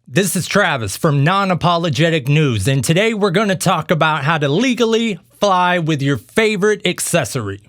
This is Travis from Non-Apologetic News, and today we're going to talk about how to legally fly with your favorite accessory.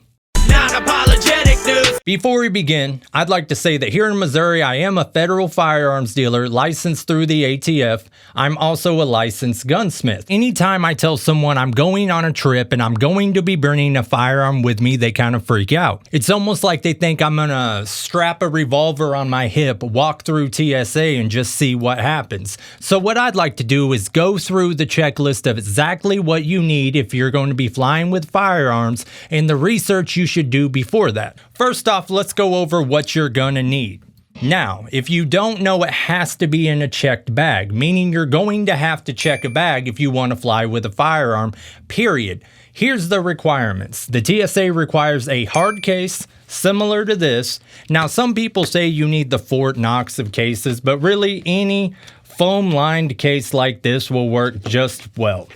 Non-Apologetic News! Before we begin, I'd like to say that here in Missouri, I am a federal firearms dealer licensed through the ATF. I'm also a licensed gunsmith. Anytime I tell someone I'm going on a trip and I'm going to be bringing a firearm with me, they kind of freak out. It's almost like they think I'm gonna strap a revolver on my hip, walk through TSA, and just see what happens. So what I'd like to do is go through the checklist of exactly what you need if you're going to be flying with firearms and the research you should do before that. First off, let's go over what you're gonna need. Now, if you don't know, it has to be in a checked bag, meaning you're going to have to check a bag if you want to fly with a firearm, period. Here's the requirements. The TSA requires a hard case similar to this. Now, some people say you need the Fort Knox of cases, but really any foam-lined case like this will work just well.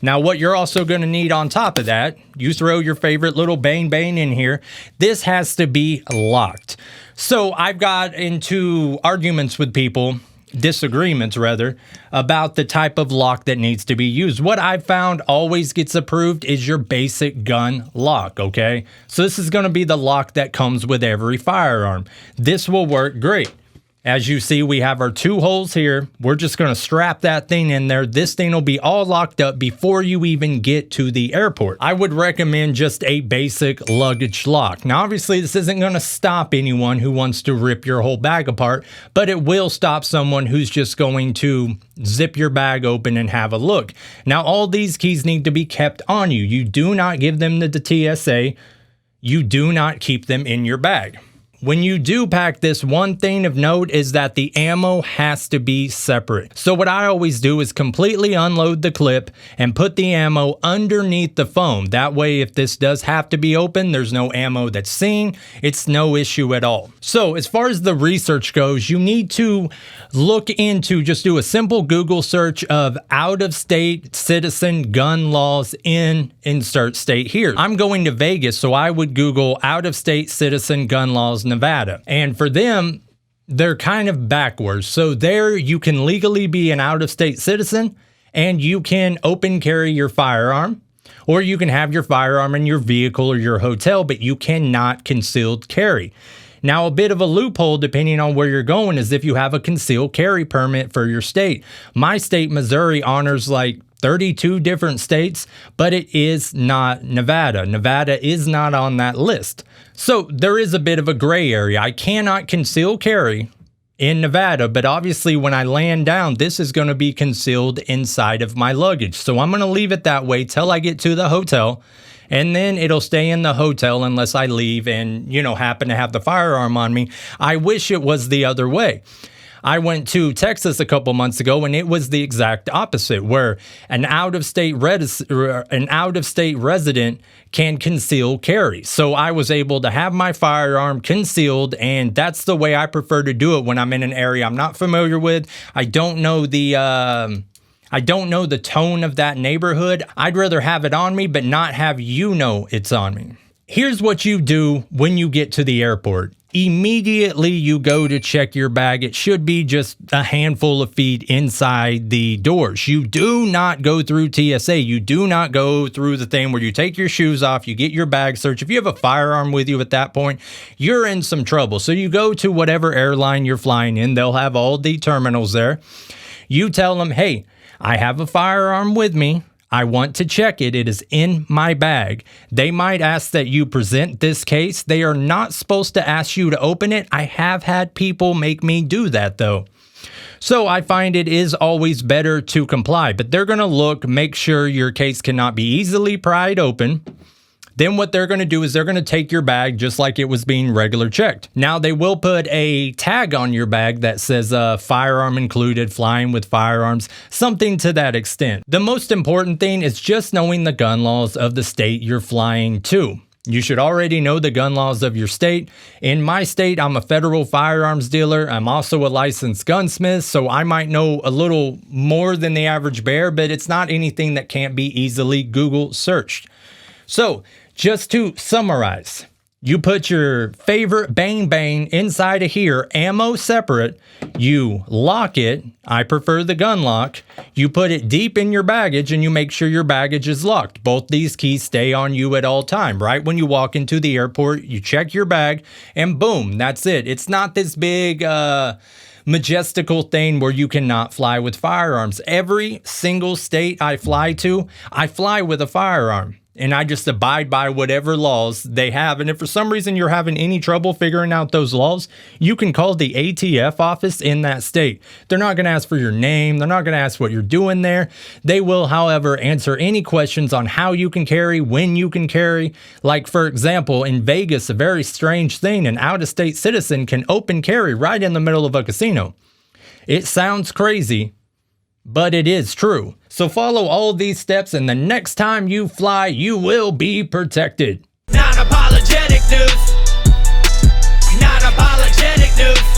Now, what you're also going to need on top of that, you throw your favorite little bang in here. This has to be locked. So I've got into arguments with people, disagreements rather, about the type of lock that needs to be used. What I've found always gets approved is your basic gun lock, okay? So this is going to be the lock that comes with every firearm. This will work great. As you see, we have our two holes here. We're just going to strap that thing in there. This thing will be all locked up before you even get to the airport. I would recommend just a basic luggage lock. Now, obviously, this isn't going to stop anyone who wants to rip your whole bag apart, but it will stop someone who's just going to zip your bag open and have a look. Now, all these keys need to be kept on you. You do not give them to the TSA. You do not keep them in your bag. When you do pack this, one thing of note is that the ammo has to be separate. So what I always do is completely unload the clip and put the ammo underneath the foam. That way, if this does have to be open, there's no ammo that's seen. It's no issue at all. So as far as the research goes, you need to look into, just do a simple Google search of out-of-state citizen gun laws in insert state here. I'm going to Vegas, so I would Google out-of-state citizen gun laws Nevada. And for them, they're kind of backwards. So there you can legally be an out-of-state citizen and you can open carry your firearm, or you can have your firearm in your vehicle or your hotel, but you cannot concealed carry. Now, a bit of a loophole, depending on where you're going, is if you have a concealed carry permit for your state. My state, Missouri, honors like 32 different states, but it is not Nevada. Nevada is not on that list. So there is a bit of a gray area. I cannot conceal carry in Nevada, but obviously when I land down, this is going to be concealed inside of my luggage. So I'm going to leave it that way till I get to the hotel, and then it'll stay in the hotel unless I leave and, happen to have the firearm on me. I wish it was the other way. I went to Texas a couple months ago, and it was the exact opposite, where an out-of-state resident can conceal carry. So I was able to have my firearm concealed, and that's the way I prefer to do it when I'm in an area I'm not familiar with. I don't know the tone of that neighborhood. I'd rather have it on me, but not have it's on me. Here's what you do when you get to the airport. Immediately you go to check your bag. It should be just a handful of feet inside the doors. You do not go through TSA. You do not go through the thing where you take your shoes off, you get your bag searched. If you have a firearm with you at that point, you're in some trouble. So you go to whatever airline you're flying in. They'll have all the terminals there. You tell them, hey, I have a firearm with me. I want to check it. It is in my bag. They might ask that you present this case. They are not supposed to ask you to open it. I have had people make me do that though. So I find it is always better to comply, but they're going to look, make sure your case cannot be easily pried open. Then what they're going to do is they're going to take your bag just like it was being regular checked. Now they will put a tag on your bag that says firearm included, flying with firearms, something to that extent. The most important thing is just knowing the gun laws of the state you're flying to. You should already know the gun laws of your state. In my state, I'm a federal firearms dealer. I'm also a licensed gunsmith, so I might know a little more than the average bear, but it's not anything that can't be easily Google searched. So just to summarize, You put your favorite bang bang inside of here, ammo separate. You lock it. I prefer the gun lock. You put it deep in your baggage and you make sure your baggage is locked. Both these keys stay on you at all time. Right when you walk into the airport, you check your bag and boom, that's it. It's not this big majestical thing where you cannot fly with firearms. Every single state I fly to, I fly with a firearm. And I just abide by whatever laws they have. And if for some reason you're having any trouble figuring out those laws, you can call the ATF office in that state. They're not going to ask for your name. They're not going to ask what you're doing there. They will, however, answer any questions on how you can carry, when you can carry. Like, for example, in Vegas, a very strange thing, an out-of-state citizen can open carry right in the middle of a casino. It sounds crazy, but it is true. So follow all these steps and the next time you fly, you will be protected. Non-apologetic news. Non-apologetic news.